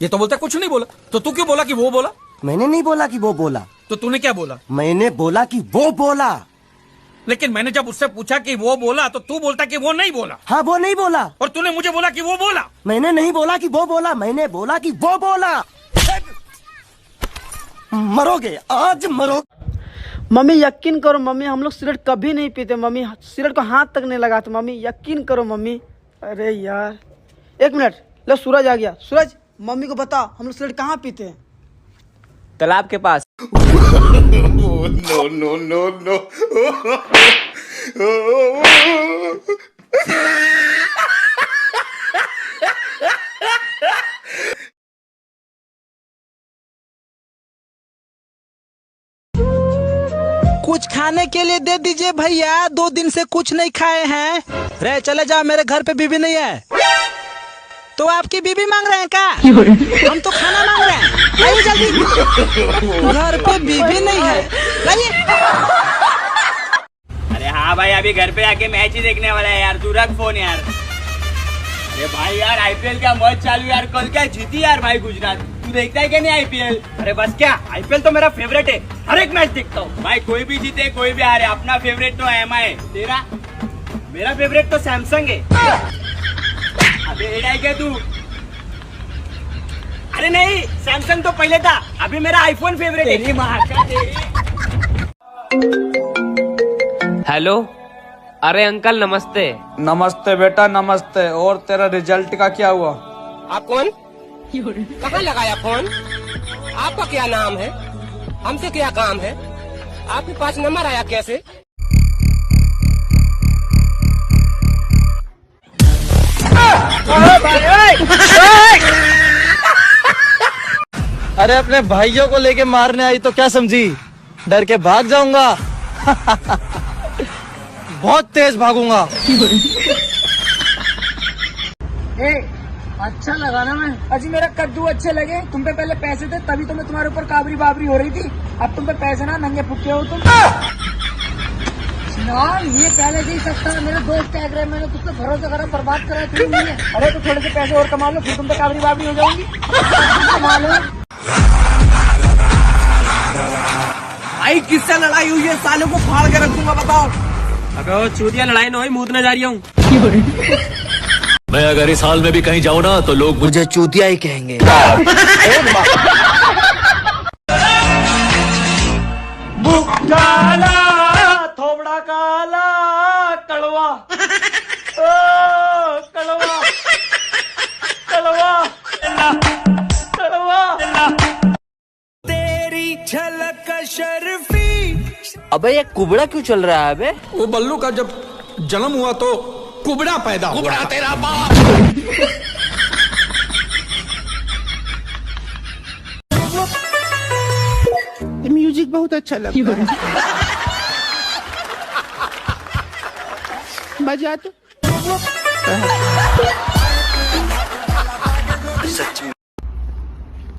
ये तो बोलता कुछ नहीं बोला, तो तू क्यों बोला कि वो बोला? मैंने नहीं बोला कि वो बोला। तो तूने क्या बोला? मैंने बोला कि वो बोला। लेकिन मैंने जब उससे पूछा कि वो बोला तो तू बोलता कि वो नहीं बोला। हाँ, वो नहीं बोला। और तूने मुझे बोला कि वो बोला। मैंने नहीं बोला कि वो बोला, मैंने बोला कि वो बोला। मरोगे, आज मरोगे। मम्मी यकीन करो मम्मी, हम लोग सिगरेट कभी नहीं पीते मम्मी, सिगरेट को हाथ तक नहीं लगाते मम्मी, यकीन करो मम्मी। अरे यार 1 मिनट, लो सूरज आ गया। सूरज, मम्मी को बता हम लोग सिगरेट कहाँ पीते हैं? तालाब के पास। No no no no. कुछ खाने के लिए दे दीजिए भैया, 2 दिन से कुछ नहीं खाए हैं। रे चले जाओ, मेरे घर पे बीबी नहीं है। तो आपकी बीबी मांग रहे हैं क्या? हम तो खाना मांग रहे हैं, आइए जल्दी। घर पे बीबी नहीं है, लाइए। अरे हाँ भाई, अभी घर पे आके मैच ही देखने वाला है यार, तू रख फोन यार। अरे भाई यार, आईपीएल का मैच चालू यार, कल क्या जीती यार भाई गुजरात। तू देखता है क्या नहीं आईपीएल? अरे बस क्या, आईपीएल तो मेरा फेवरेट है, हर एक मैच देखता हूँ भाई। कोई भी जीते कोई भी हारे, अपना फेवरेट तो एमआई है। तेरा? मेरा फेवरेट तो सैमसंग है। अबे एड़ा है क्या तू? अरे नहीं, सैमसंग तो पहले था, अभी मेरा आईफोन फेवरेट है। तेरी माँ का तेरी। हेलो, अरे अंकल नमस्ते। नमस्ते बेटा नमस्ते। और तेरा रिजल्ट का क्या हुआ? आप कौन? कहाँ लगाया फोन? आपका क्या नाम है? हमसे क्या काम है? आपके पास नंबर आया कैसे? अरे अपने भाइयों को लेके मारने आई तो क्या समझी? डर के भाग जाऊंगा। बहुत तेज भागूंगा। अच्छा लगा ना मैं? अजी मेरा कद्दू अच्छे लगे, तुम पे पहले पैसे थे तभी तो मैं तुम्हारे ऊपर काबरी बाबरी हो रही थी, अब तुम पे पैसे ना, नंगे फुटके हो तुम। यार ये पहले से ही सस्ता है, मेरे दोस्त कह रहे, मैंने तुझसे भरोसा करा, बर्बाद करा तुम नहीं है। अरे तो थोड़े से पैसे और कमा लो, फिर तुम पे काबरी बाबरी हो जाऊंगी। कमा लो भाई, किससे लड़ाई हुई है? सालों को फाड़ के रखूंगा, बताओ। अबे वो चूतिया लड़ाई ना हुई, मूतना जा रही हूँ। मैं अगर इस हाल में भी कहीं जाऊँ ना तो लोग मुझे चूतिया ही कहेंगे। काला थोबड़ा काला कड़वा, ओ कड़वा कड़वा कड़वा, तेरी झलक शर्फी। अबे ये कुबड़ा क्यों चल रहा है? अबे वो बल्लू का जब जन्म हुआ तो कुबड़ा पैदा हुआ। कुबड़ा तेरा बाप। म्यूजिक बहुत अच्छा लगता है, बजा तो।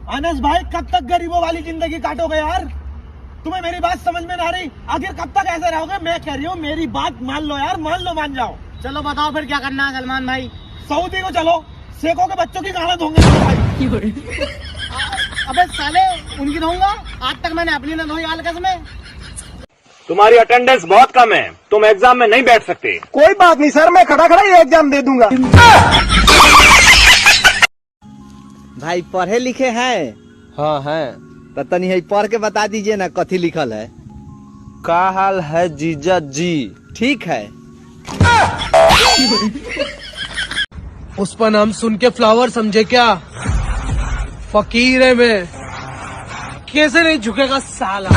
अनस भाई, कब तक गरीबों वाली जिंदगी काटोगे यार? तुम्हें मेरी बात समझ में ना रही? आखिर कब तक ऐसे रहोगे? मैं कह रही हूँ मेरी बात मान लो यार, मान लो, मान जाओ। चलो बताओ फिर क्या करना है सलमान भाई? सऊदी को चलो, शेखों के बच्चों की गाना धोंगे भाई। अबे साले, उनकी धोऊंगा? आज तक मैंने अपनी न धोई, हाल कसम में। तुम्हारी अटेंडेंस बहुत कम है, तुम एग्जाम में नहीं बैठ सकते। कोई बात नहीं सर, मैं खड़ा खड़ा ही एग्जाम दे दूंगा। भाई पढ़े लिखे हैं? हाँ है। तो तनी है पढ़ के बता दीजिए ना, कथी लिखल है? का हाल है जीजा जी? ठीक है। उसका नाम सुन के फ्लावर समझे क्या? फकीर है मैं, कैसे नहीं झुकेगा साला।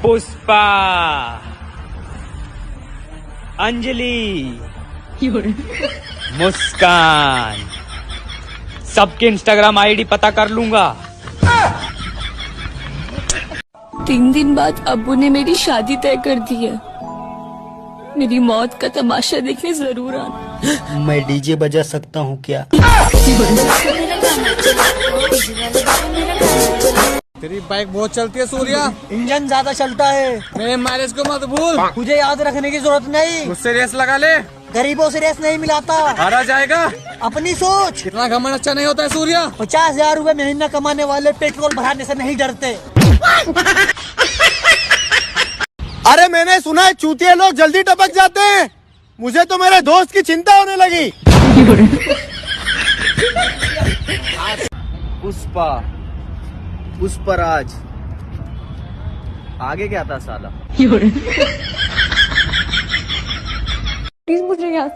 पुष्पा, अंजलि, मुस्कान, सबके इंस्टाग्राम आईडी पता कर लूंगा। 3 दिन बाद अब्बू ने मेरी शादी तय कर दी है। मेरी मौत का तमाशा देखने जरूर आना। मैं डीजे बजा सकता हूँ क्या? तेरी बाइक बहुत चलती है सूर्या। इंजन ज्यादा चलता है। मेरे माइलेज को मत भूल। मुझे याद रखने की जरूरत नहीं। मुझसे रेस लगा ले। गरीबों से रेस नहीं मिलाता। हारा जाएगा। अपनी सोच। कितना घमंड अच्छा नहीं होता है सूर्या। 50,000 रूपए महीना कमाने वाले पेट्रोल भराने से नहीं डरते। अरे मैंने सुना है चूतिए लोग जल्दी टपक जाते हैं। मुझे तो मेरे दोस्त की चिंता होने लगी। पुष्पा पुष्पराज आगे क्या था साला। प्लीज मुझे यहाँ से